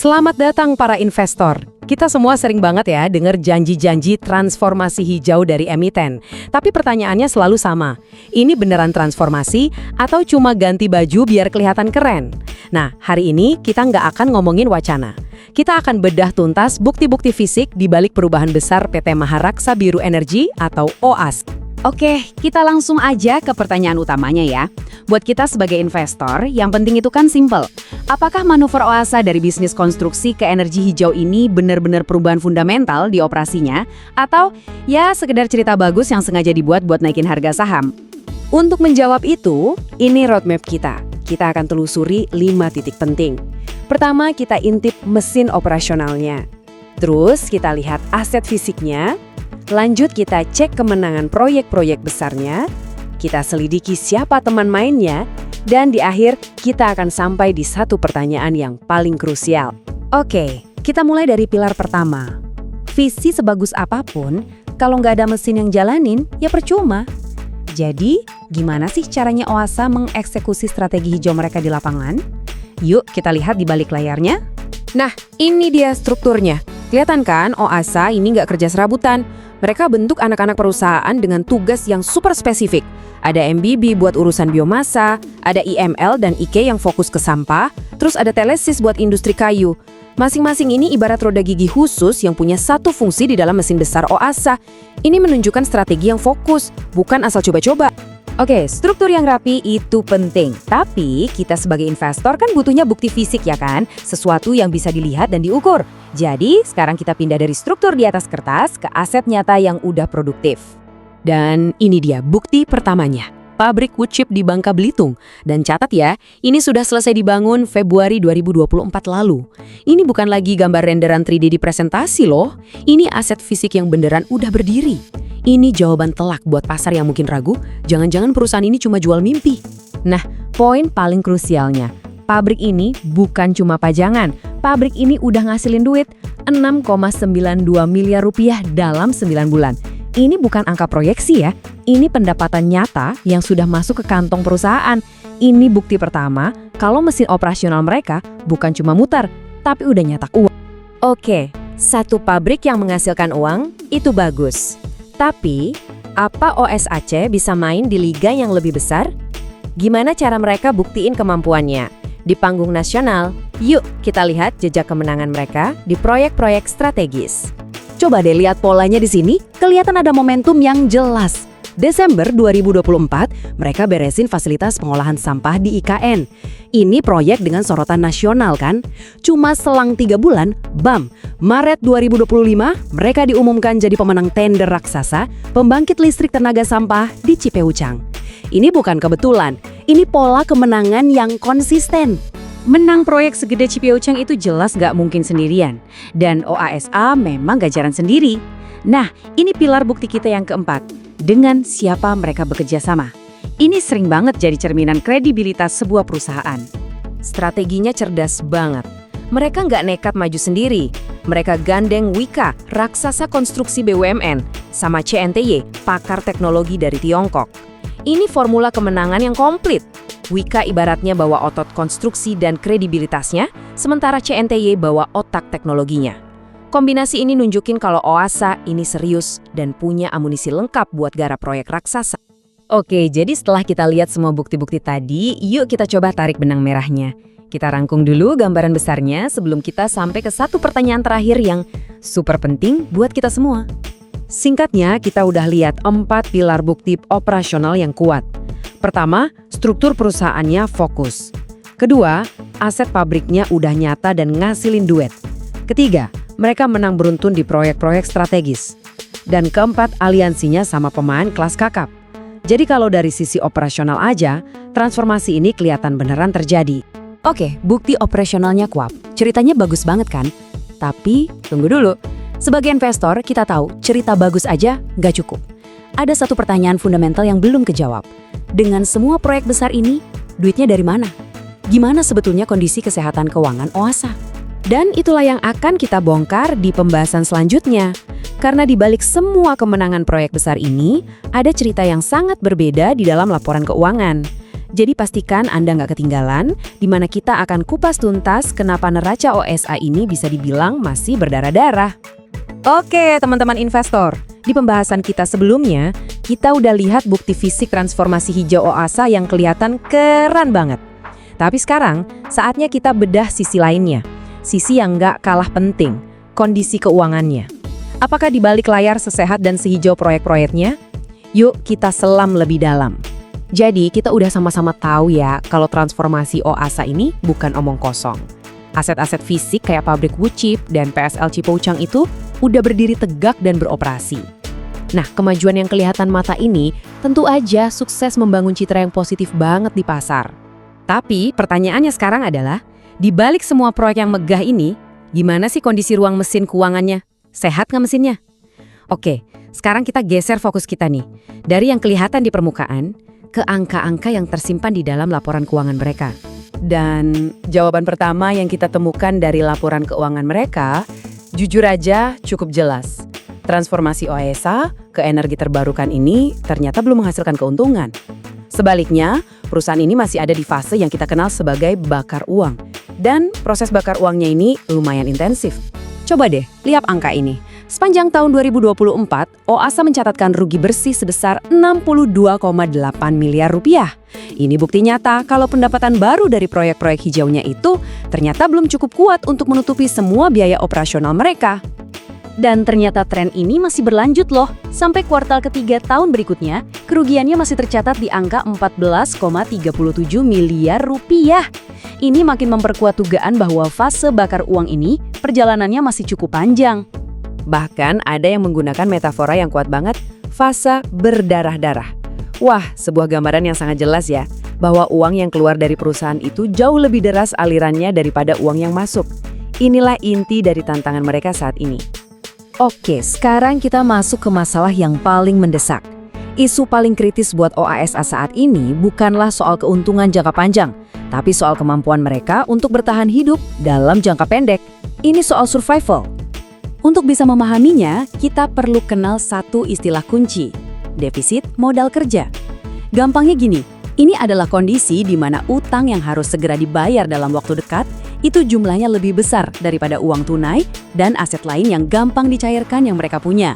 Selamat datang para investor. Kita semua sering banget ya dengar janji-janji transformasi hijau dari emiten. Tapi pertanyaannya selalu sama. Ini beneran transformasi atau cuma ganti baju biar kelihatan keren? Nah, hari ini kita nggak akan ngomongin wacana. Kita akan bedah tuntas bukti-bukti fisik di balik perubahan besar PT Maharaksa Biru Energy atau OAS. Oke, kita langsung aja ke pertanyaan utamanya ya. Buat kita sebagai investor, yang penting itu kan simple. Apakah manuver OASA dari bisnis konstruksi ke energi hijau ini benar-benar perubahan fundamental di operasinya? Atau ya sekedar cerita bagus yang sengaja dibuat buat naikin harga saham? Untuk menjawab itu, ini roadmap kita. Kita akan telusuri 5 titik penting. Pertama, kita intip mesin operasionalnya. Terus kita lihat aset fisiknya. Lanjut kita cek kemenangan proyek-proyek besarnya, kita selidiki siapa teman mainnya, dan di akhir kita akan sampai di satu pertanyaan yang paling krusial. Oke, kita mulai dari pilar pertama. Visi sebagus apapun, kalau nggak ada mesin yang jalanin, ya percuma. Jadi, gimana sih caranya OASA mengeksekusi strategi hijau mereka di lapangan? Yuk kita lihat di balik layarnya. Nah, ini dia strukturnya. Kelihatan kan OASA ini nggak kerja serabutan. Mereka bentuk anak-anak perusahaan dengan tugas yang super spesifik. Ada MBB buat urusan biomasa, ada IML dan IK yang fokus ke sampah, terus ada Telesis buat industri kayu. Masing-masing ini ibarat roda gigi khusus yang punya satu fungsi di dalam mesin besar OASA. Ini menunjukkan strategi yang fokus, bukan asal coba-coba. Oke, struktur yang rapi itu penting. Tapi kita sebagai investor kan butuhnya bukti fisik ya kan? Sesuatu yang bisa dilihat dan diukur. Jadi sekarang kita pindah dari struktur di atas kertas ke aset nyata yang udah produktif. Dan ini dia bukti pertamanya. Pabrik wood chip di Bangka Belitung. Dan catat ya, ini sudah selesai dibangun Februari 2024 lalu. Ini bukan lagi gambar renderan 3D di presentasi loh. Ini aset fisik yang beneran udah berdiri. Ini jawaban telak buat pasar yang mungkin ragu, jangan-jangan perusahaan ini cuma jual mimpi. Nah, poin paling krusialnya, pabrik ini bukan cuma pajangan. Pabrik ini udah ngasilin duit 6,92 miliar rupiah dalam 9 bulan. Ini bukan angka proyeksi ya, ini pendapatan nyata yang sudah masuk ke kantong perusahaan. Ini bukti pertama kalau mesin operasional mereka bukan cuma muter, tapi udah nyetak uang. Oke, satu pabrik yang menghasilkan uang, itu bagus. Tapi, apa OSAC bisa main di liga yang lebih besar? Gimana cara mereka buktiin kemampuannya? Di panggung nasional, yuk kita lihat jejak kemenangan mereka di proyek-proyek strategis. Coba deh lihat polanya di sini, kelihatan ada momentum yang jelas. Desember 2024, mereka beresin fasilitas pengolahan sampah di IKN. Ini proyek dengan sorotan nasional kan? Cuma selang 3 bulan, bam! Maret 2025, mereka diumumkan jadi pemenang tender raksasa pembangkit listrik tenaga sampah di Cipeucang. Ini bukan kebetulan, ini pola kemenangan yang konsisten. Menang proyek segede Cipeucang itu jelas gak mungkin sendirian. Dan OASA memang gak jalan sendiri. Nah, ini pilar bukti kita yang keempat. Dengan siapa mereka bekerja sama. Ini sering banget jadi cerminan kredibilitas sebuah perusahaan. Strateginya cerdas banget. Mereka nggak nekat maju sendiri. Mereka gandeng Wika, raksasa konstruksi BUMN, sama CNTY, pakar teknologi dari Tiongkok. Ini formula kemenangan yang komplit. Wika ibaratnya bawa otot konstruksi dan kredibilitasnya, sementara CNTY bawa otak teknologinya. Kombinasi ini nunjukin kalau OASA ini serius dan punya amunisi lengkap buat garap proyek raksasa. Oke, jadi setelah kita lihat semua bukti-bukti tadi, yuk kita coba tarik benang merahnya. Kita rangkum dulu gambaran besarnya sebelum kita sampai ke satu pertanyaan terakhir yang super penting buat kita semua. Singkatnya, kita udah lihat 4 pilar bukti operasional yang kuat. Pertama, struktur perusahaannya fokus. Kedua, aset pabriknya udah nyata dan ngasilin duit. Ketiga, mereka menang beruntun di proyek-proyek strategis. Dan keempat, aliansinya sama pemain kelas kakap. Jadi kalau dari sisi operasional aja, transformasi ini kelihatan beneran terjadi. Oke, bukti operasionalnya kuat. Ceritanya bagus banget kan? Tapi, tunggu dulu. Sebagai investor, kita tahu cerita bagus aja nggak cukup. Ada satu pertanyaan fundamental yang belum kejawab. Dengan semua proyek besar ini, duitnya dari mana? Gimana sebetulnya kondisi kesehatan keuangan OASA? Dan itulah yang akan kita bongkar di pembahasan selanjutnya. Karena di balik semua kemenangan proyek besar ini, ada cerita yang sangat berbeda di dalam laporan keuangan. Jadi pastikan Anda nggak ketinggalan, di mana kita akan kupas tuntas kenapa neraca OSA ini bisa dibilang masih berdarah-darah. Oke, teman-teman investor. Di pembahasan kita sebelumnya, kita udah lihat bukti fisik transformasi hijau OASA yang kelihatan keren banget. Tapi sekarang, saatnya kita bedah sisi lainnya. Sisi yang nggak kalah penting, kondisi keuangannya. Apakah di balik layar sesehat dan sehijau proyek-proyeknya? Yuk kita selam lebih dalam. Jadi kita udah sama-sama tahu ya kalau transformasi OASA ini bukan omong kosong. Aset-aset fisik kayak pabrik wood chip dan PSL Cipoucang itu udah berdiri tegak dan beroperasi. Nah, kemajuan yang kelihatan mata ini tentu aja sukses membangun citra yang positif banget di pasar. Tapi pertanyaannya sekarang adalah, di balik semua proyek yang megah ini, gimana sih kondisi ruang mesin keuangannya? Sehat nggak mesinnya? Oke, sekarang kita geser fokus kita nih. Dari yang kelihatan di permukaan, ke angka-angka yang tersimpan di dalam laporan keuangan mereka. Dan jawaban pertama yang kita temukan dari laporan keuangan mereka, jujur aja cukup jelas. Transformasi OASA ke energi terbarukan ini ternyata belum menghasilkan keuntungan. Sebaliknya, perusahaan ini masih ada di fase yang kita kenal sebagai bakar uang. Dan proses bakar uangnya ini lumayan intensif. Coba deh, lihat angka ini. Sepanjang tahun 2024, OASA mencatatkan rugi bersih sebesar 62,8 miliar rupiah. Ini bukti nyata kalau pendapatan baru dari proyek-proyek hijaunya itu ternyata belum cukup kuat untuk menutupi semua biaya operasional mereka. Dan ternyata tren ini masih berlanjut loh. Sampai kuartal ketiga tahun berikutnya, kerugiannya masih tercatat di angka 14,37 miliar rupiah. Ini makin memperkuat dugaan bahwa fase bakar uang ini perjalanannya masih cukup panjang. Bahkan ada yang menggunakan metafora yang kuat banget, fase berdarah-darah. Wah, sebuah gambaran yang sangat jelas ya, bahwa uang yang keluar dari perusahaan itu jauh lebih deras alirannya daripada uang yang masuk. Inilah inti dari tantangan mereka saat ini. Oke, sekarang kita masuk ke masalah yang paling mendesak. Isu paling kritis buat OASA saat ini bukanlah soal keuntungan jangka panjang, tapi soal kemampuan mereka untuk bertahan hidup dalam jangka pendek. Ini soal survival. Untuk bisa memahaminya, kita perlu kenal satu istilah kunci, defisit modal kerja. Gampangnya gini, ini adalah kondisi di mana utang yang harus segera dibayar dalam waktu dekat, itu jumlahnya lebih besar daripada uang tunai dan aset lain yang gampang dicairkan yang mereka punya.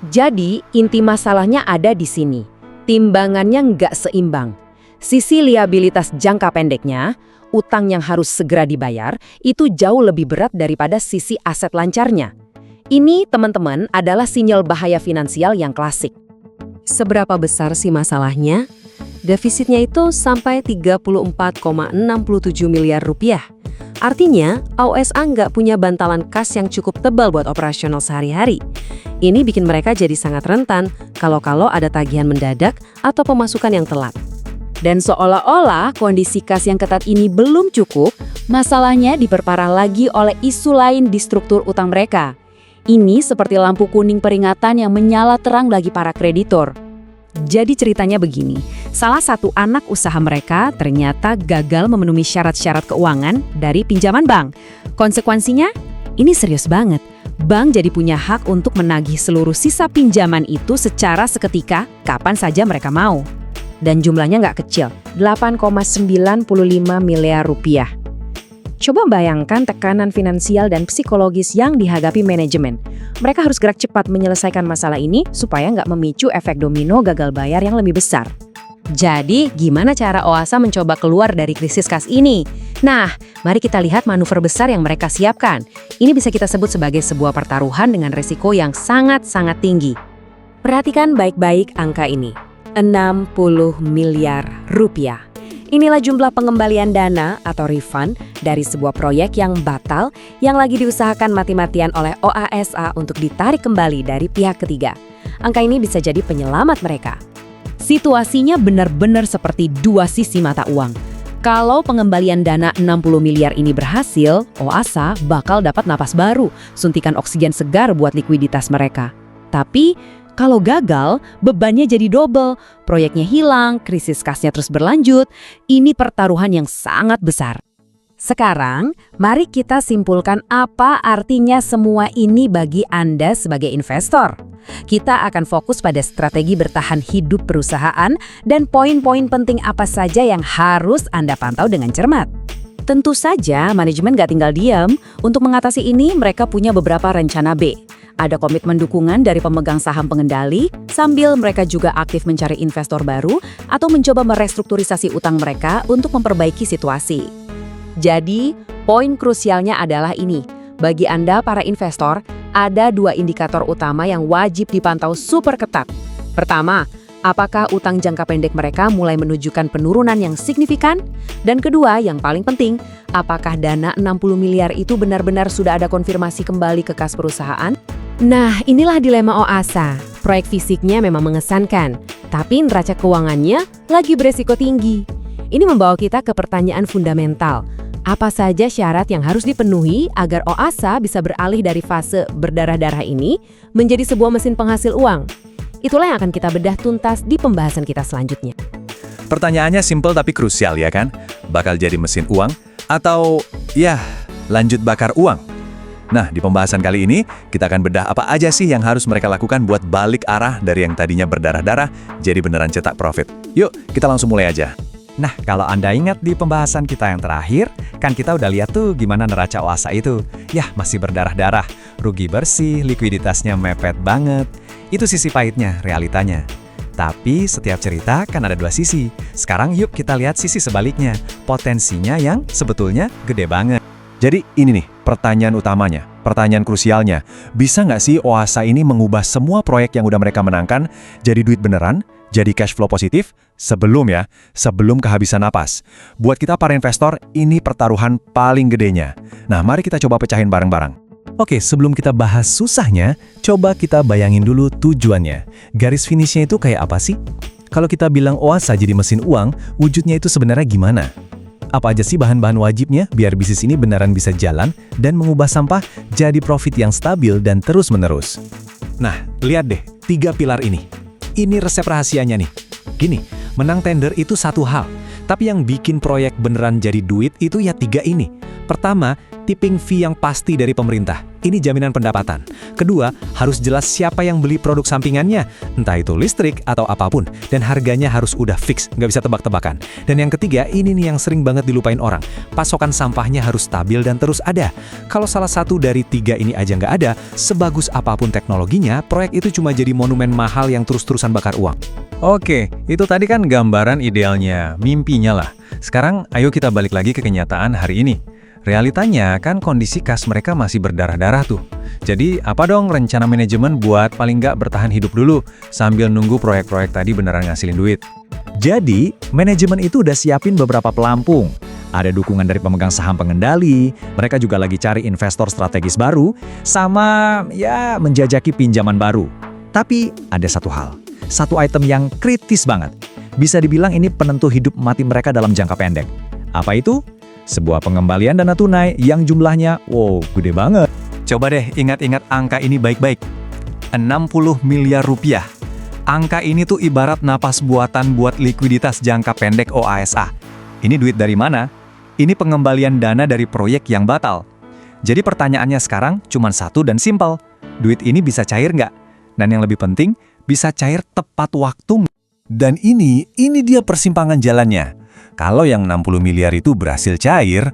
Jadi, inti masalahnya ada di sini. Timbangannya nggak seimbang. Sisi liabilitas jangka pendeknya, utang yang harus segera dibayar, itu jauh lebih berat daripada sisi aset lancarnya. Ini, teman-teman, adalah sinyal bahaya finansial yang klasik. Seberapa besar sih masalahnya? Defisitnya itu sampai 34,67 miliar rupiah. Artinya, OASA nggak punya bantalan kas yang cukup tebal buat operasional sehari-hari. Ini bikin mereka jadi sangat rentan kalau ada tagihan mendadak atau pemasukan yang telat. Dan seolah-olah kondisi kas yang ketat ini belum cukup, masalahnya diperparah lagi oleh isu lain di struktur utang mereka. Ini seperti lampu kuning peringatan yang menyala terang bagi para kreditor. Jadi ceritanya begini, salah satu anak usaha mereka ternyata gagal memenuhi syarat-syarat keuangan dari pinjaman bank. Konsekuensinya, ini serius banget. Bank jadi punya hak untuk menagih seluruh sisa pinjaman itu secara seketika kapan saja mereka mau. Dan jumlahnya nggak kecil, 8,95 miliar rupiah. Coba bayangkan tekanan finansial dan psikologis yang dihadapi manajemen. Mereka harus gerak cepat menyelesaikan masalah ini supaya nggak memicu efek domino gagal bayar yang lebih besar. Jadi, gimana cara OASA mencoba keluar dari krisis kas ini? Nah, mari kita lihat manuver besar yang mereka siapkan. Ini bisa kita sebut sebagai sebuah pertaruhan dengan resiko yang sangat-sangat tinggi. Perhatikan baik-baik angka ini, 60 miliar rupiah. Inilah jumlah pengembalian dana atau refund dari sebuah proyek yang batal yang lagi diusahakan mati-matian oleh OASA untuk ditarik kembali dari pihak ketiga. Angka ini bisa jadi penyelamat mereka. Situasinya benar-benar seperti dua sisi mata uang. Kalau pengembalian dana 60 miliar ini berhasil, OASA bakal dapat napas baru, suntikan oksigen segar buat likuiditas mereka. Tapi kalau gagal, bebannya jadi double, proyeknya hilang, krisis kasnya terus berlanjut. Ini pertaruhan yang sangat besar. Sekarang, mari kita simpulkan apa artinya semua ini bagi Anda sebagai investor. Kita akan fokus pada strategi bertahan hidup perusahaan dan poin-poin penting apa saja yang harus Anda pantau dengan cermat. Tentu saja, manajemen nggak tinggal diam. Untuk mengatasi ini, mereka punya beberapa rencana B. Ada komitmen dukungan dari pemegang saham pengendali, sambil mereka juga aktif mencari investor baru atau mencoba merestrukturisasi utang mereka untuk memperbaiki situasi. Jadi, poin krusialnya adalah ini. Bagi Anda, para investor, ada 2 indikator utama yang wajib dipantau super ketat. Pertama, apakah utang jangka pendek mereka mulai menunjukkan penurunan yang signifikan? Dan kedua, yang paling penting, apakah dana 60 miliar itu benar-benar sudah ada konfirmasi kembali ke kas perusahaan? Nah, inilah dilema OASA. Proyek fisiknya memang mengesankan, tapi neraca keuangannya lagi beresiko tinggi. Ini membawa kita ke pertanyaan fundamental. Apa saja syarat yang harus dipenuhi agar OASA bisa beralih dari fase berdarah-darah ini menjadi sebuah mesin penghasil uang? Itulah yang akan kita bedah tuntas di pembahasan kita selanjutnya. Pertanyaannya simpel tapi krusial ya kan? Bakal jadi mesin uang atau ya lanjut bakar uang? Nah, di pembahasan kali ini kita akan bedah apa aja sih yang harus mereka lakukan buat balik arah dari yang tadinya berdarah-darah jadi beneran cetak profit. Yuk, kita langsung mulai aja. Nah, kalau Anda ingat di pembahasan kita yang terakhir, kan kita udah lihat tuh gimana neraca OASA itu. Yah, masih berdarah-darah, rugi bersih, likuiditasnya mepet banget. Itu sisi pahitnya, realitanya. Tapi setiap cerita kan ada 2 sisi. Sekarang yuk kita lihat sisi sebaliknya, potensinya yang sebetulnya gede banget. Jadi ini nih, pertanyaan utamanya, pertanyaan krusialnya. Bisa nggak sih OASA ini mengubah semua proyek yang udah mereka menangkan jadi duit beneran, jadi cash flow positif? Sebelum kehabisan napas. Buat kita para investor, ini pertaruhan paling gedenya. Nah, mari kita coba pecahin bareng-bareng. Oke, sebelum kita bahas susahnya, coba kita bayangin dulu tujuannya. Garis finishnya itu kayak apa sih? Kalau kita bilang OASA jadi mesin uang, wujudnya itu sebenarnya gimana? Apa aja sih bahan-bahan wajibnya biar bisnis ini beneran bisa jalan dan mengubah sampah jadi profit yang stabil dan terus-menerus? Nah, lihat deh, 3 pilar ini. Ini resep rahasianya nih. Gini, menang tender itu satu hal, tapi yang bikin proyek beneran jadi duit itu ya 3 ini. Pertama, tipping fee yang pasti dari pemerintah. Ini jaminan pendapatan. Kedua, harus jelas siapa yang beli produk sampingannya, entah itu listrik atau apapun, dan harganya harus udah fix, nggak bisa tebak-tebakan. Dan yang ketiga, ini nih yang sering banget dilupain orang. Pasokan sampahnya harus stabil dan terus ada. Kalau salah satu dari 3 ini aja nggak ada, sebagus apapun teknologinya, proyek itu cuma jadi monumen mahal yang terus-terusan bakar uang. Oke, itu tadi kan gambaran idealnya, mimpinya lah. Sekarang ayo kita balik lagi ke kenyataan hari ini. Realitanya kan kondisi kas mereka masih berdarah-darah tuh. Jadi apa dong rencana manajemen buat paling nggak bertahan hidup dulu sambil nunggu proyek-proyek tadi beneran ngasilin duit? Jadi, manajemen itu udah siapin beberapa pelampung. Ada dukungan dari pemegang saham pengendali, mereka juga lagi cari investor strategis baru, sama ya menjajaki pinjaman baru. Tapi ada satu item yang kritis banget. Bisa dibilang ini penentu hidup mati mereka dalam jangka pendek. Apa itu? Sebuah pengembalian dana tunai yang jumlahnya, gede banget. Coba deh ingat-ingat angka ini baik-baik. 60 miliar rupiah. Angka ini tuh ibarat napas buatan buat likuiditas jangka pendek OASA. Ini duit dari mana? Ini pengembalian dana dari proyek yang batal. Jadi pertanyaannya sekarang cuma satu dan simpel. Duit ini bisa cair nggak? Dan yang lebih penting, bisa cair tepat waktu. Dan ini dia persimpangan jalannya. Kalau yang 60 miliar itu berhasil cair,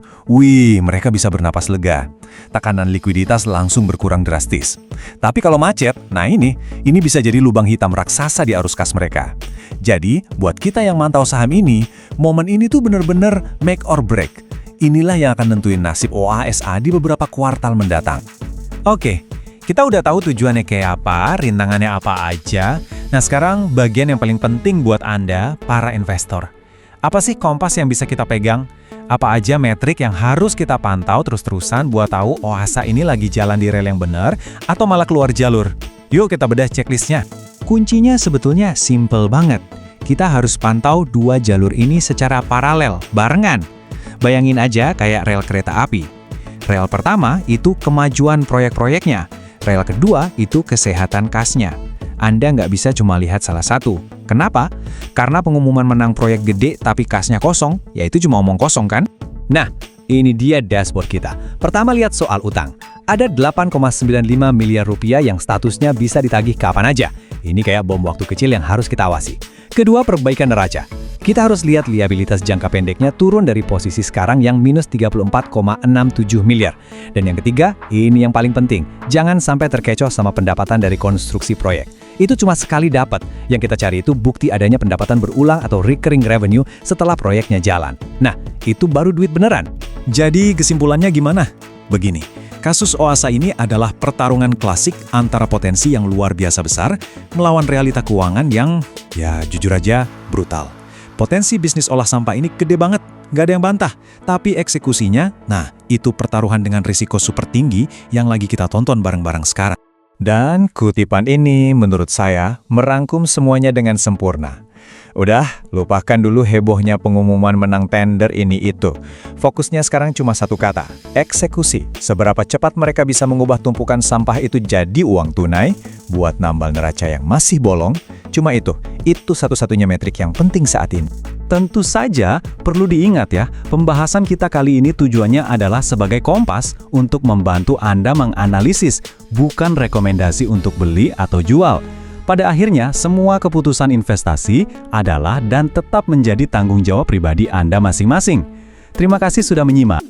mereka bisa bernapas lega. Tekanan likuiditas langsung berkurang drastis. Tapi kalau macet, nah ini bisa jadi lubang hitam raksasa di arus kas mereka. Jadi, buat kita yang mantau saham ini, momen ini tuh bener-bener make or break. Inilah yang akan nentuin nasib OASA di beberapa kuartal mendatang. Oke, kita udah tahu tujuannya kayak apa, rintangannya apa aja. Nah sekarang bagian yang paling penting buat Anda, para investor. Apa sih kompas yang bisa kita pegang? Apa aja metrik yang harus kita pantau terus-terusan buat tahu OASA ini lagi jalan di rel yang benar atau malah keluar jalur? Yuk kita bedah checklistnya. Kuncinya sebetulnya simple banget. Kita harus pantau 2 jalur ini secara paralel, barengan. Bayangin aja kayak rel kereta api. Rel pertama itu kemajuan proyek-proyeknya. Rel kedua itu kesehatan kasnya. Anda nggak bisa cuma lihat salah satu. Kenapa? Karena pengumuman menang proyek gede tapi kasnya kosong, ya itu cuma omong kosong kan? Nah, Ini dia dashboard kita. Pertama lihat soal utang. Ada 8,95 miliar rupiah yang statusnya bisa ditagih kapan aja. Ini kayak bom waktu kecil yang harus kita awasi. Kedua, perbaikan neraca. Kita harus lihat liabilitas jangka pendeknya turun dari posisi sekarang yang minus 34,67 miliar. Dan yang ketiga, ini yang paling penting. Jangan sampai terkecoh sama pendapatan dari konstruksi proyek. Itu cuma sekali dapat. Yang kita cari itu bukti adanya pendapatan berulang atau recurring revenue setelah proyeknya jalan. Nah, itu baru duit beneran. Jadi kesimpulannya gimana? Begini, kasus OASA ini adalah pertarungan klasik antara potensi yang luar biasa besar melawan realita keuangan yang, ya jujur aja, brutal. Potensi bisnis olah sampah ini gede banget, nggak ada yang bantah. Tapi eksekusinya, nah itu pertaruhan dengan risiko super tinggi yang lagi kita tonton bareng-bareng sekarang. Dan kutipan ini menurut saya merangkum semuanya dengan sempurna. Udah, lupakan dulu hebohnya pengumuman menang tender ini itu. Fokusnya sekarang cuma satu kata, eksekusi. Seberapa cepat mereka bisa mengubah tumpukan sampah itu jadi uang tunai, buat nambal neraca yang masih bolong, cuma itu satu-satunya metrik yang penting saat ini. Tentu saja, perlu diingat ya, pembahasan kita kali ini tujuannya adalah sebagai kompas untuk membantu Anda menganalisis, bukan rekomendasi untuk beli atau jual. Pada akhirnya, semua keputusan investasi adalah dan tetap menjadi tanggung jawab pribadi Anda masing-masing. Terima kasih sudah menyimak.